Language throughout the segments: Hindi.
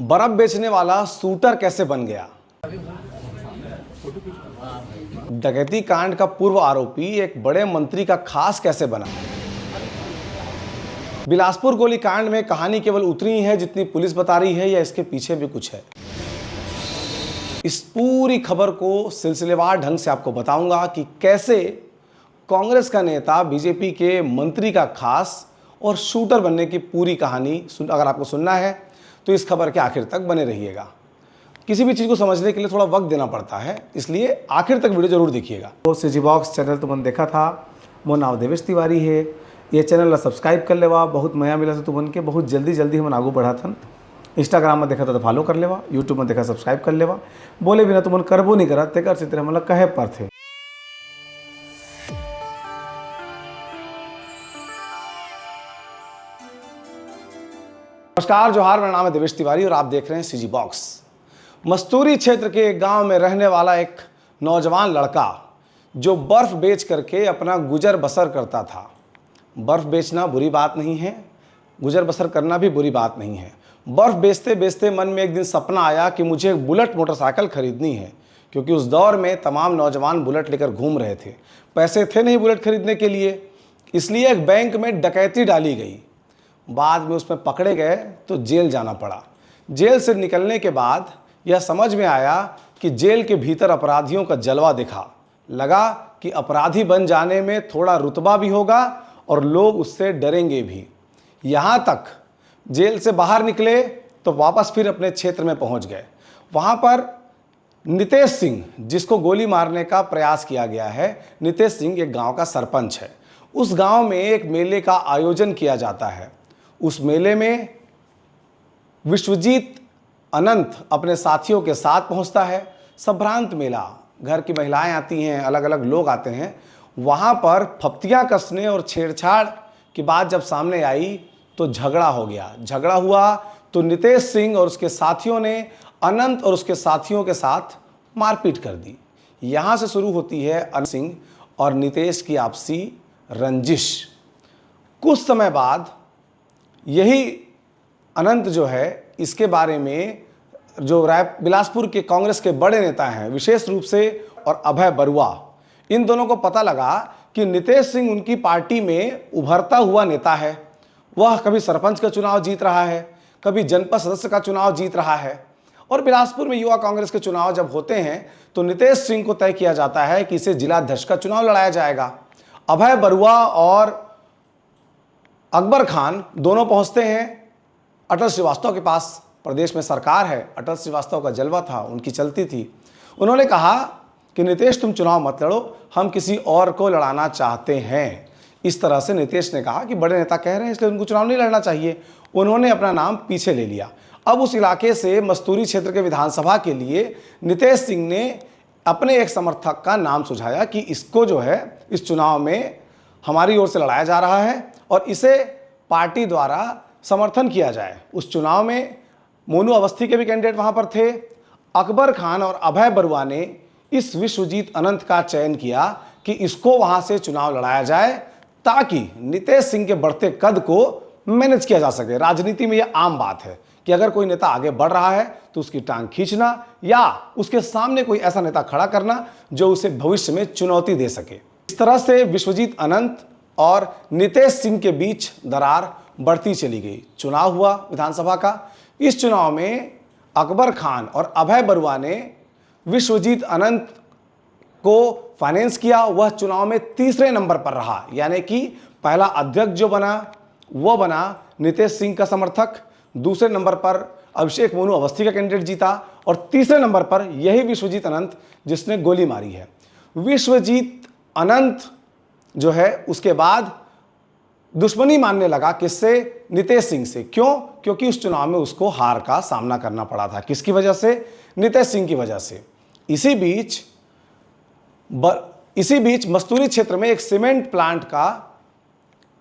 बर्फ बेचने वाला शूटर कैसे बन गया? डकैती कांड का पूर्व आरोपी एक बड़े मंत्री का खास कैसे बना? बिलासपुर गोलीकांड में कहानी केवल उतनी ही है जितनी पुलिस बता रही है, या इसके पीछे भी कुछ है? इस पूरी खबर को सिलसिलेवार ढंग से आपको बताऊंगा कि कैसे कांग्रेस का नेता बीजेपी के मंत्री का खास और शूटर बनने की पूरी कहानी अगर आपको सुनना है तो इस खबर के आखिर तक बने रहिएगा। किसी भी चीज़ को समझने के लिए थोड़ा वक्त देना पड़ता है, इसलिए आखिर तक वीडियो जरूर देखिएगा। तो सीजी बॉक्स चैनल तुमने देखा था, मो नाव देवेश तिवारी है। ये चैनल सब्सक्राइब कर लेवा, बहुत नया मिला से तुमन के बहुत जल्दी हम आगू बढ़ाथन। इंस्टाग्राम में देखा था तो फॉलो कर लेवा, यूट्यूब में देखा सब्सक्राइब कर लेवा। बोले बिना तुमन करबो नहीं करा तेकर चित्र मतलब कहे पर थे। नमस्कार, जोहार, मेरा नाम है देवेश तिवारी और आप देख रहे हैं सीजी बॉक्स। मस्तूरी क्षेत्र के एक गांव में रहने वाला एक नौजवान लड़का जो बर्फ बेच करके अपना गुजर बसर करता था। बर्फ बेचना बुरी बात नहीं है, गुजर बसर करना भी बुरी बात नहीं है। बर्फ बेचते बेचते मन में एक दिन सपना आया कि मुझे एक बुलेट मोटरसाइकिल खरीदनी है, क्योंकि उस दौर में तमाम नौजवान बुलेट लेकर घूम रहे थे। पैसे थे नहीं बुलेट खरीदने के लिए, इसलिए एक बैंक में डकैती डाली गई। बाद में उसमें पकड़े गए तो जेल जाना पड़ा। जेल से निकलने के बाद यह समझ में आया कि जेल के भीतर अपराधियों का जलवा दिखा। लगा कि अपराधी बन जाने में थोड़ा रुतबा भी होगा और लोग उससे डरेंगे भी। यहाँ तक जेल से बाहर निकले तो वापस फिर अपने क्षेत्र में पहुँच गए। वहाँ पर नितेश सिंह, जिसको गोली मारने का प्रयास किया गया है, नितेश सिंह एक गाँव का सरपंच है। उस गाँव में एक मेले का आयोजन किया जाता है। उस मेले में विश्वजीत अनंत अपने साथियों के साथ पहुंचता है। संभ्रांत मेला, घर की महिलाएं आती हैं, अलग अलग लोग आते हैं। वहां पर फप्तियां कसने और छेड़छाड़ की बात जब सामने आई तो झगड़ा हो गया। झगड़ा हुआ तो नितेश सिंह और उसके साथियों ने अनंत और उसके साथियों के साथ मारपीट कर दी। यहां से शुरू होती है अनंत सिंह और नितेश की आपसी रंजिश। कुछ समय बाद यही अनंत जो है, इसके बारे में जो बिलासपुर के कांग्रेस के बड़े नेता हैं, विशेष रूप से और अभय बरुआ, इन दोनों को पता लगा कि नितेश सिंह उनकी पार्टी में उभरता हुआ नेता है। वह कभी सरपंच का चुनाव जीत रहा है, कभी जनपद सदस्य का चुनाव जीत रहा है। और बिलासपुर में युवा कांग्रेस के चुनाव जब होते हैं तो नितेश सिंह को तय किया जाता है कि इसे जिलाध्यक्ष का चुनाव लड़ाया जाएगा। अभय बरुआ और अकबर खान दोनों पहुंचते हैं अटल श्रीवास्तव के पास। प्रदेश में सरकार है, अटल श्रीवास्तव का जलवा था, उनकी चलती थी। उन्होंने कहा कि नितेश तुम चुनाव मत लड़ो, हम किसी और को लड़ाना चाहते हैं। इस तरह से नितेश ने कहा कि बड़े नेता कह रहे हैं इसलिए उनको चुनाव नहीं लड़ना चाहिए। उन्होंने अपना नाम पीछे ले लिया। अब उस इलाके से मस्तूरी क्षेत्र के विधानसभा के लिए नितेश सिंह ने अपने एक समर्थक का नाम सुझाया कि इसको जो है इस चुनाव में हमारी ओर से लड़ाया जा रहा है और इसे पार्टी द्वारा समर्थन किया जाए। उस चुनाव में मोनू अवस्थी के भी कैंडिडेट वहां पर थे। अकबर खान और अभय बरुआ ने इस विश्वजीत अनंत का चयन किया कि इसको वहां से चुनाव लड़ाया जाए, ताकि नितेश सिंह के बढ़ते कद को मैनेज किया जा सके। राजनीति में यह आम बात है कि अगर कोई नेता आगे बढ़ रहा है तो उसकी टांग खींचना या उसके सामने कोई ऐसा नेता खड़ा करना जो उसे भविष्य में चुनौती दे सके। इस तरह से विश्वजीत अनंत और नितेश सिंह के बीच दरार बढ़ती चली गई। चुनाव हुआ विधानसभा का। इस चुनाव में अकबर खान और अभय बरुआ ने विश्वजीत अनंत को फाइनेंस किया। वह चुनाव में तीसरे नंबर पर रहा, यानी कि पहला अध्यक्ष जो बना वह बना नितेश सिंह का समर्थक, दूसरे नंबर पर अभिषेक मोनू अवस्थी का कैंडिडेट जीता और तीसरे नंबर पर यही विश्वजीत अनंत जिसने गोली मारी है। विश्वजीत अनंत जो है उसके बाद दुश्मनी मानने लगा किससे? नितेश सिंह से। क्यों? क्योंकि उस चुनाव में उसको हार का सामना करना पड़ा था। किसकी वजह से? नितेश सिंह की वजह से। इसी बीच मस्तूरी क्षेत्र में एक सीमेंट प्लांट का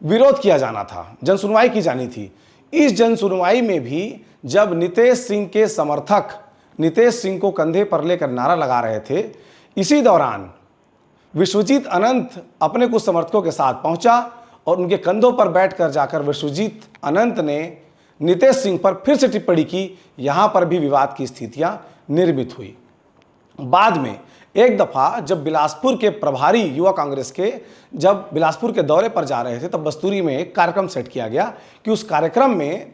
विरोध किया जाना था, जनसुनवाई की जानी थी। इस जनसुनवाई में भी जब नितेश सिंह के समर्थक नितेश सिंह को कंधे पर लेकर नारा लगा रहे थे, इसी दौरान विश्वजीत अनंत अपने कुछ समर्थकों के साथ पहुंचा और उनके कंधों पर बैठकर जाकर विश्वजीत अनंत ने नीतीश सिंह पर फिर से टिप्पणी की। यहां पर भी विवाद की स्थितियां निर्मित हुई। बाद में एक दफा जब बिलासपुर के प्रभारी युवा कांग्रेस के जब बिलासपुर के दौरे पर जा रहे थे, तब बस्तूरी में एक कार्यक्रम सेट किया गया कि उस कार्यक्रम में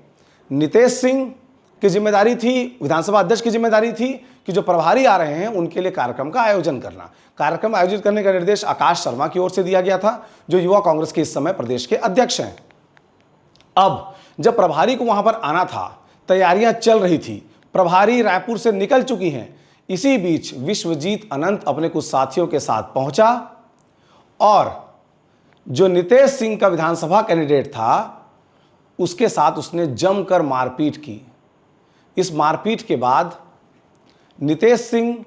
नीतीश सिंह की जिम्मेदारी थी, विधानसभा अध्यक्ष की जिम्मेदारी थी कि जो प्रभारी आ रहे हैं उनके लिए कार्यक्रम का आयोजन करना। कार्यक्रम आयोजित करने का निर्देश आकाश शर्मा की ओर से दिया गया था, जो युवा कांग्रेस के इस समय प्रदेश के अध्यक्ष हैं। अब जब प्रभारी को वहां पर आना था, तैयारियां चल रही थी, प्रभारी रायपुर से निकल चुकी हैं। इसी बीच विश्वजीत अनंत अपने कुछ साथियों के साथ पहुंचा और जो नीतीश सिंह का विधानसभा कैंडिडेट था उसके साथ उसने जमकर मारपीट की। इस मारपीट के बाद नीतीश सिंह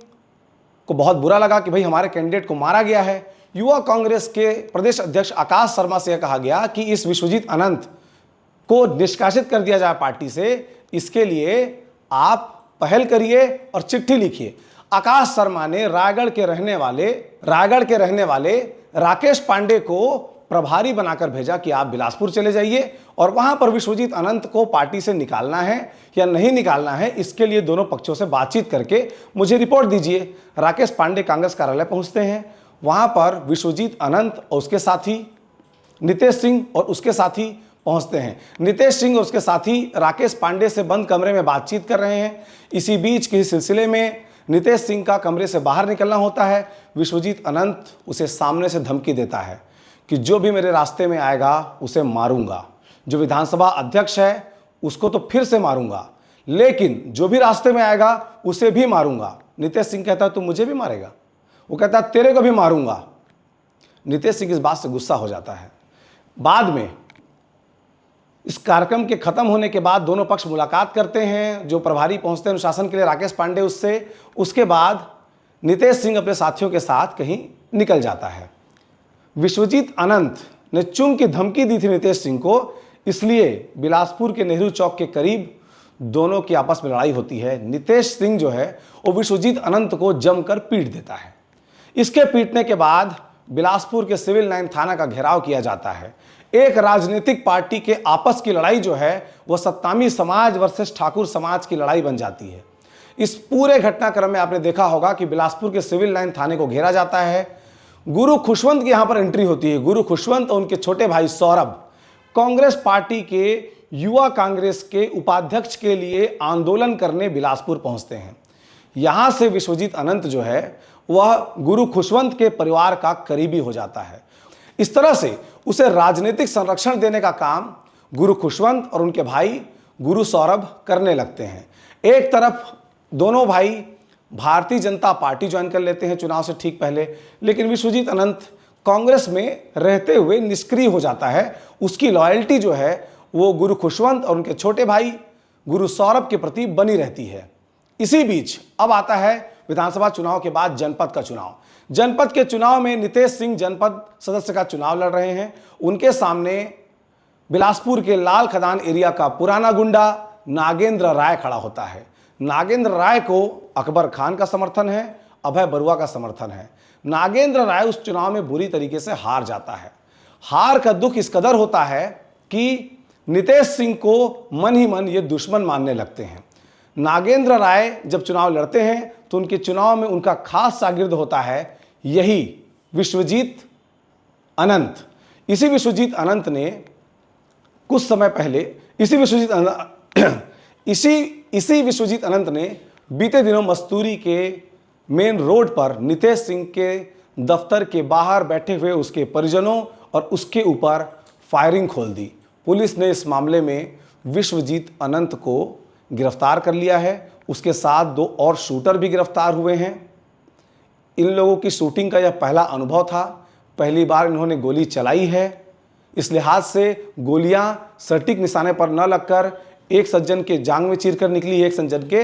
को बहुत बुरा लगा कि भाई हमारे कैंडिडेट को मारा गया है। युवा कांग्रेस के प्रदेश अध्यक्ष आकाश शर्मा से कहा गया कि इस विश्वजीत अनंत को निष्कासित कर दिया जाए पार्टी से। इसके लिए आप पहल करिए और चिट्ठी लिखिए। आकाश शर्मा ने रायगढ़ के रहने वाले राकेश पांडे को प्रभारी बनाकर भेजा कि आप बिलासपुर चले जाइए और वहां पर विश्वजीत अनंत को पार्टी से निकालना है या नहीं निकालना है, इसके लिए दोनों पक्षों से बातचीत करके मुझे रिपोर्ट दीजिए। राकेश पांडे कांग्रेस कार्यालय पहुंचते हैं। वहां पर विश्वजीत अनंत और उसके साथी नीतीश सिंह और उसके साथी पहुंचते हैं। नीतीश सिंह और उसके साथी राकेश पांडे से बंद कमरे में बातचीत कर रहे हैं। इसी बीच के सिलसिले में नीतीश सिंह का कमरे से बाहर निकलना होता है। विश्वजीत अनंत उसे सामने से धमकी देता है कि जो भी मेरे रास्ते में आएगा उसे मारूंगा। जो विधानसभा अध्यक्ष है उसको तो फिर से मारूंगा, लेकिन जो भी रास्ते में आएगा उसे भी मारूंगा। नीतीश सिंह कहता है तू मुझे भी मारेगा? वो कहता है तेरे को भी मारूंगा। नीतीश सिंह इस बात से गुस्सा हो जाता है। बाद में इस कार्यक्रम के खत्म होने के बाद दोनों पक्ष मुलाकात करते हैं। जो प्रभारी पहुंचते हैं अनुशासन के लिए राकेश पांडे उसके बाद नीतीश सिंह अपने साथियों के साथ कहीं निकल जाता है। विश्वजीत अनंत ने चुम की धमकी दी थी नीतीश सिंह को, इसलिए बिलासपुर के नेहरू चौक के करीब दोनों की आपस में लड़ाई होती है। नीतीश सिंह जो है वो विश्वजीत अनंत को जमकर पीट देता है। इसके पीटने के बाद बिलासपुर के सिविल लाइन थाना का घेराव किया जाता है। एक राजनीतिक पार्टी के आपस की लड़ाई जो है वह सत्तामी समाज वर्सेस ठाकुर समाज की लड़ाई बन जाती है। इस पूरे घटनाक्रम में आपने देखा होगा कि बिलासपुर के सिविल लाइन थाने को घेरा जाता है। गुरु खुशवंत की यहां पर एंट्री होती है। गुरु खुशवंत और उनके छोटे भाई सौरभ कांग्रेस पार्टी के युवा कांग्रेस के उपाध्यक्ष के लिए आंदोलन करने बिलासपुर पहुंचते हैं। यहां से विश्वजीत अनंत जो है वह गुरु खुशवंत के परिवार का करीबी हो जाता है। इस तरह से उसे राजनीतिक संरक्षण देने का काम गुरु खुशवंत और उनके भाई गुरु सौरभ करने लगते हैं। एक तरफ दोनों भाई भारतीय जनता पार्टी ज्वाइन कर लेते हैं चुनाव से ठीक पहले, लेकिन विश्वजीत अनंत कांग्रेस में रहते हुए निष्क्रिय हो जाता है। उसकी लॉयल्टी जो है वो गुरु खुशवंत और उनके छोटे भाई गुरु सौरभ के प्रति बनी रहती है। इसी बीच अब आता है विधानसभा चुनाव के बाद जनपद का चुनाव। जनपद के चुनाव में नीतीश सिंह जनपद सदस्य का चुनाव लड़ रहे हैं। उनके सामने बिलासपुर के लाल खदान एरिया का पुराना गुंडा नागेंद्र राय खड़ा होता है। नागेंद्र राय को अकबर खान का समर्थन है, अभय बरुआ का समर्थन है। नागेंद्र राय उस चुनाव में बुरी तरीके से हार जाता है। हार का दुख इस कदर होता है कि नीतीश सिंह को मन ही मन ये दुश्मन मानने लगते हैं। नागेंद्र राय जब चुनाव लड़ते हैं तो उनके चुनाव में उनका खास शागिर्द होता है यही विश्वजीत अनंत। इसी विश्वजीत अनंत ने कुछ समय पहले इसी विश्वजीत अनंत ने बीते दिनों मस्तूरी के मेन रोड पर नीतीश सिंह के दफ्तर के बाहर बैठे हुए उसके परिजनों और उसके ऊपर फायरिंग खोल दी। पुलिस ने इस मामले में विश्वजीत अनंत को गिरफ्तार कर लिया है। उसके साथ 2 और शूटर भी गिरफ्तार हुए हैं। इन लोगों की शूटिंग का यह पहला अनुभव था। पहली बार इन्होंने गोली चलाई है। इस लिहाज से गोलियां सटीक निशाने पर न लगकर एक सज्जन के जांग में चीरकर निकली, एक सज्जन के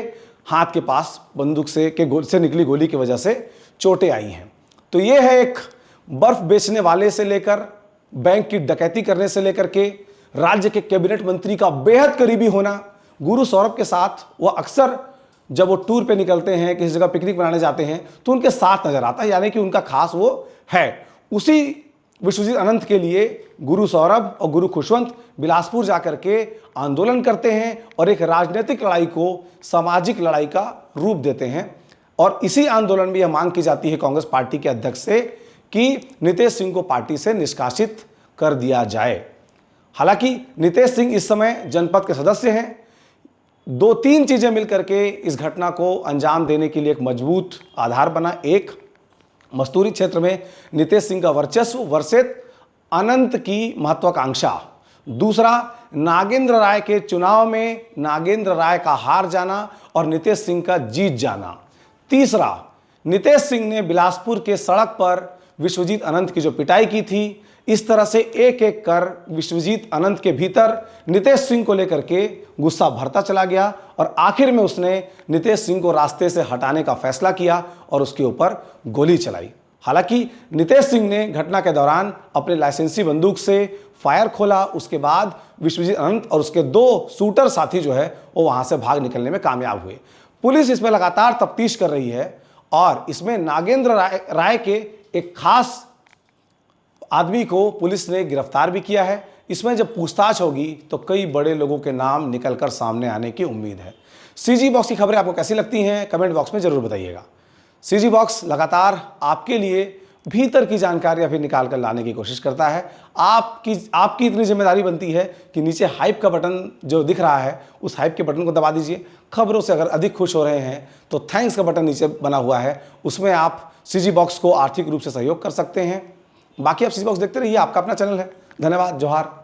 हाथ के पास बंदूक से निकली गोली की वजह से चोटें आई हैं। तो ये है एक बर्फ बेचने वाले से लेकर बैंक की डकैती करने से लेकर के राज्य के कैबिनेट मंत्री का बेहद करीबी होना। गुरु सौरभ के साथ वह अक्सर जब वो टूर पे निकलते हैं, किसी जगह पिकनिक मनाने जाते हैं तो उनके साथ नजर आता है, यानी कि उनका खास वो है। उसी विश्वजीत अनंत के लिए गुरु सौरभ और गुरु खुशवंत बिलासपुर जाकर के आंदोलन करते हैं और एक राजनीतिक लड़ाई को सामाजिक लड़ाई का रूप देते हैं। और इसी आंदोलन में यह मांग की जाती है कांग्रेस पार्टी के अध्यक्ष से कि नितेश सिंह को पार्टी से निष्कासित कर दिया जाए। हालांकि नितेश सिंह इस समय जनपद के सदस्य हैं। 2-3 चीजें मिलकर के इस घटना को अंजाम देने के लिए एक मजबूत आधार बना। एक, मस्तूरी क्षेत्र में नितेश सिंह का वर्चस्व वर्षित अनंत की महत्वाकांक्षा। दूसरा, नागेंद्र राय के चुनाव में नागेंद्र राय का हार जाना और नितेश सिंह का जीत जाना। तीसरा, नितेश सिंह ने बिलासपुर के सड़क पर विश्वजीत अनंत की जो पिटाई की थी, इस तरह से एक एक कर विश्वजीत अनंत के भीतर नितेश सिंह को लेकर के गुस्सा भरता चला गया और आखिर में उसने नितेश सिंह को रास्ते से हटाने का फैसला किया और उसके ऊपर गोली चलाई। हालांकि नितेश सिंह ने घटना के दौरान अपने लाइसेंसी बंदूक से फायर खोला। उसके बाद विश्वजीत अनंत और उसके 2 शूटर साथी जो है वो वहां से भाग निकलने में कामयाब हुए। पुलिस इसमें लगातार तफ्तीश कर रही है और इसमें नागेंद्र राय के एक खास आदमी को पुलिस ने गिरफ्तार भी किया है। इसमें जब पूछताछ होगी तो कई बड़े लोगों के नाम निकलकर सामने आने की उम्मीद है। सीजी बॉक्स की खबरें आपको कैसी लगती हैं, कमेंट बॉक्स में जरूर बताइएगा। सीजी बॉक्स लगातार आपके लिए भीतर की जानकारी अभी निकाल कर लाने की कोशिश करता है। आपकी इतनी जिम्मेदारी बनती है कि नीचे हाइप का बटन जो दिख रहा है उस हाइप के बटन को दबा दीजिए। खबरों से अगर अधिक खुश हो रहे हैं तो थैंक्स का बटन नीचे बना हुआ है, उसमें आप सीजी बॉक्स को आर्थिक रूप से सहयोग कर सकते हैं। बाकी आप सीजी बॉक्स देखते रहिए, आपका अपना चैनल है। धन्यवाद, जोहार।